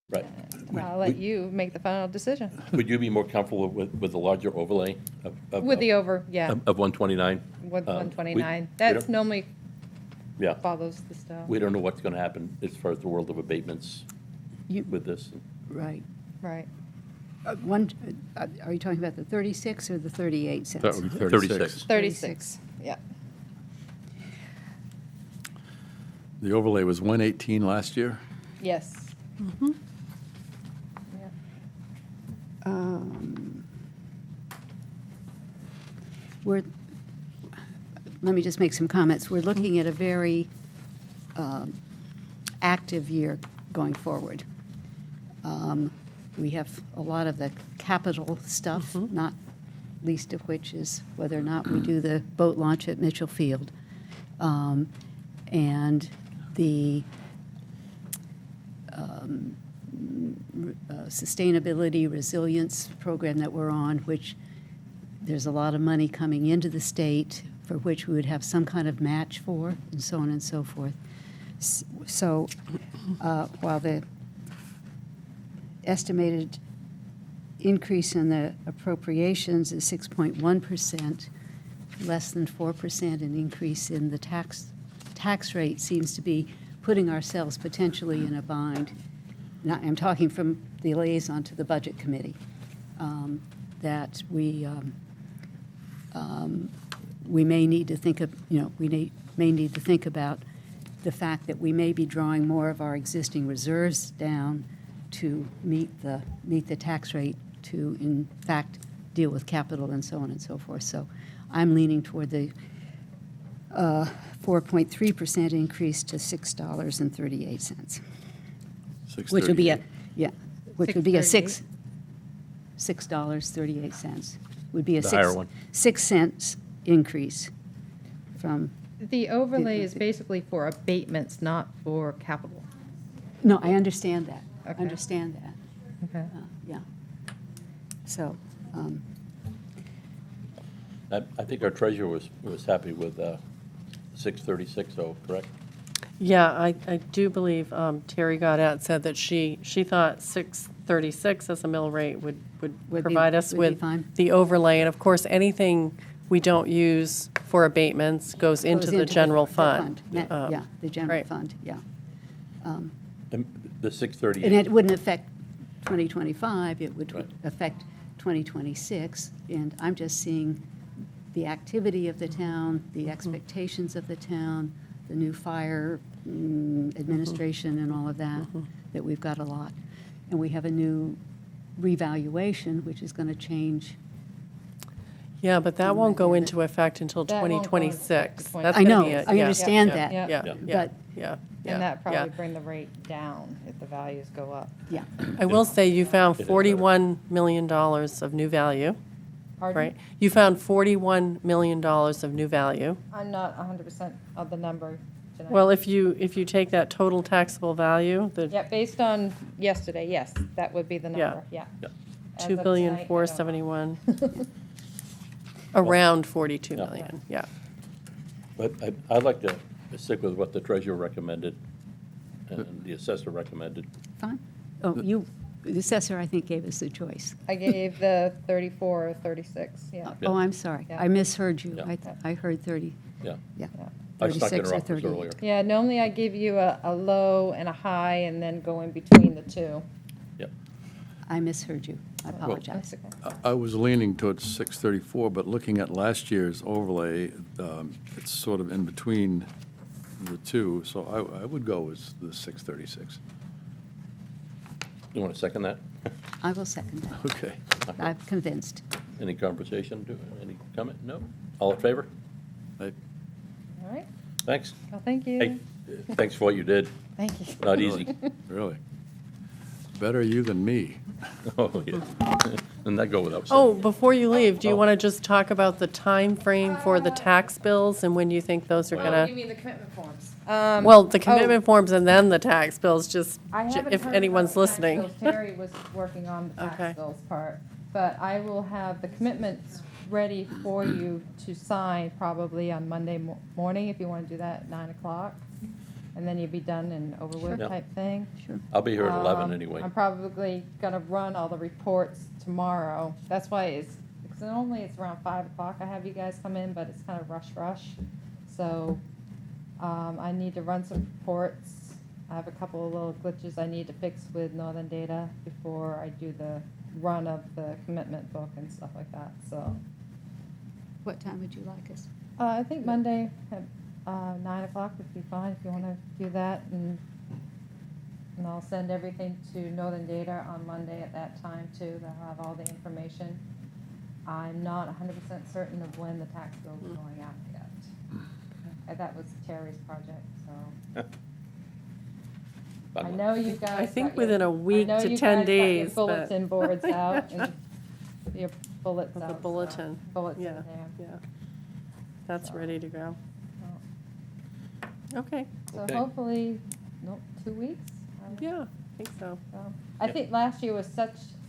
Right. I'll let you make the final decision. Would you be more comfortable with the larger overlay of? With the over, yeah, Of 129? with We- 129. we That's don't- normally Yeah. follows the stuff. We don't know what's going to happen as far as the world of abatements with this. Right. Right. Are you talking about the 36 or the 38 cents? That would be 36. 36, yeah. The overlay was 118 last year? Yes. Yeah. We're, let me just make some comments. We're looking at a very active year going forward. We have a lot of the capital stuff, not least of which is whether or not we do the boat launch at Mitchell Field. And the sustainability resilience program that we're on, which there's a lot of money coming into the state for which we would have some kind of match for, and so on and so forth. So while the estimated increase in the appropriations is 6.1%, less than 4% an increase in the tax rate seems to be putting ourselves potentially in a bind. Now, I'm talking from the liaison to the Budget Committee, that we may need to think of, may need to think about the fact that we may be drawing more of our existing reserves down to meet the tax rate to, in fact, deal with capital and so on and so forth. So I'm leaning toward the 4.3% increase to $6.38. Which would be a, 638. yeah, which would be a $6.38. $6.38 would be a The higher one. 6 cents increase from, The overlay is basically for abatements, not for capital. no, I understand that. I Okay. understand that, Okay. yeah. So, I think our treasurer was happy with 636, though, correct? Yeah, I do believe Terry Gaudet said that she thought 636 as a mill rate would be- provide us would be with fine. the overlay. And of course, anything we don't use for abatements goes into the general fund. Yeah, the general right. fund, yeah. And the And 638, it wouldn't affect 2025, it would Right. affect 2026. And I'm just seeing the activity of the town, the expectations of the town, the new fire administration and all of that, that we've got a lot. And we have a new revaluation, which is going to change. Yeah, but that won't go into effect until That won't go into 2026. effect That's I gonna know, be I understand that. Yeah. Yeah, Yeah. yeah, But- yeah. And that yeah. probably bring the rate down if the values go up. Yeah, I will say you found It is better. $41 million of new value, Pardon? right? You found $41 million of new value. I'm not 100% of the number tonight. Well, if you take that total taxable value, the Yeah, based on yesterday, yes, that would be the number, yeah. yeah. As two of billion tonight, I four don't know. 71, around 42 Yeah. million, yeah. But I'd like to stick with what the treasurer recommended and the assessor recommended. fine. Oh, the assessor, I think, gave us the choice. I gave the 34 or 36, yeah. Yeah. Oh, I'm sorry, Yeah. I misheard you. Yeah. I heard 30, Yeah. yeah. I snuck 36 in her or office 38. earlier. Yeah, normally I give you a low and a high and then go in between the two. Yep. I misheard you. I That's apologize. okay. I was leaning towards 634, but looking at last year's overlay, it's sort of in between the two, so I would go with the 636. You want to second that? I will second that. Okay. I'm convinced. Any conversation? Any comment? No? All in favor? I- All right, Thanks. well, thank you. Hey, thanks for what you did. Thank you. Not easy. Really? Better you than me. Oh, yeah. And that go without Oh, saying. before you leave, do you Oh. want to just talk about the time frame for the tax bills and when you think those are Oh, You gonna? mean the commitment forms? Well, the commitment forms and then the tax bills, just I haven't if heard anyone's about the tax listening. bills. Terry was working on the Okay. tax bills part, but I will have the commitments ready for you to sign probably on Monday morning, if you want to do that at 9 o'clock. and then you'd be done and over with Sure. type thing. Sure. I'll be here at 11 Um, anyway. I'm probably gonna run all the reports tomorrow. That's why because normally it's around 5 o'clock I have you guys come in, but it's kind of rush. So, I need to run some reports. I have a couple of little glitches I need to fix with Northern Data before I do the run of the commitment book and stuff like that, so. What time would you like us? I think Monday at 9 o'clock would be fine if you want to do that, and I'll send everything to Northern Data on Monday at that time too. They'll have all the information. I'm not 100% certain of when the tax bill is going out yet. That was Terry's project, so. I know you guys. I think got your- within a week I know to you 10 guys got your days, but- bulletin boards out and your bullets With out. the so bulletin, Bullets in yeah, there. yeah. That's ready to go. Okay, So Okay. hopefully, 2 weeks? I would- yeah, I think so. So, I Yep. think last year was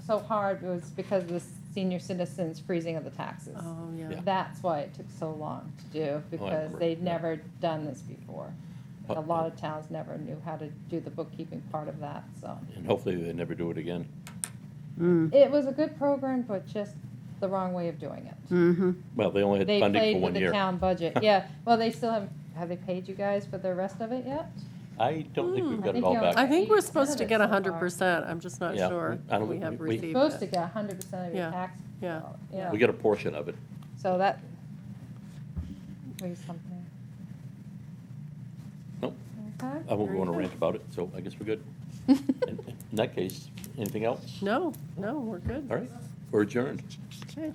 so hard, it was because of the senior citizens freezing of the taxes. Oh, yeah. Yeah. That's why it took so long to do, because remember, they'd yeah. never done this before. Oh, A lot of towns never knew how to do the bookkeeping part of that, so. And hopefully they never do it again. It was a good program, but just the wrong way of doing it. Mm-hmm. Well, they only had They funding for played with 1 the year. town budget, yeah. Well, they still have they paid you guys for the rest of it yet? I don't think we've I got it think all you're- back. I think we're 80% supposed to of get it so far. 100%, I'm just not Yeah, sure. I don't We think have we- received Supposed to it. get 100% of your Yeah, tax. yeah, bill, yeah. We got a portion of it. So that, wait something, Nope, okay? I won't Very go on a good. rant about it, so I guess we're good. In that case, anything else? No, no, we're good. All right, we're adjourned. Okay.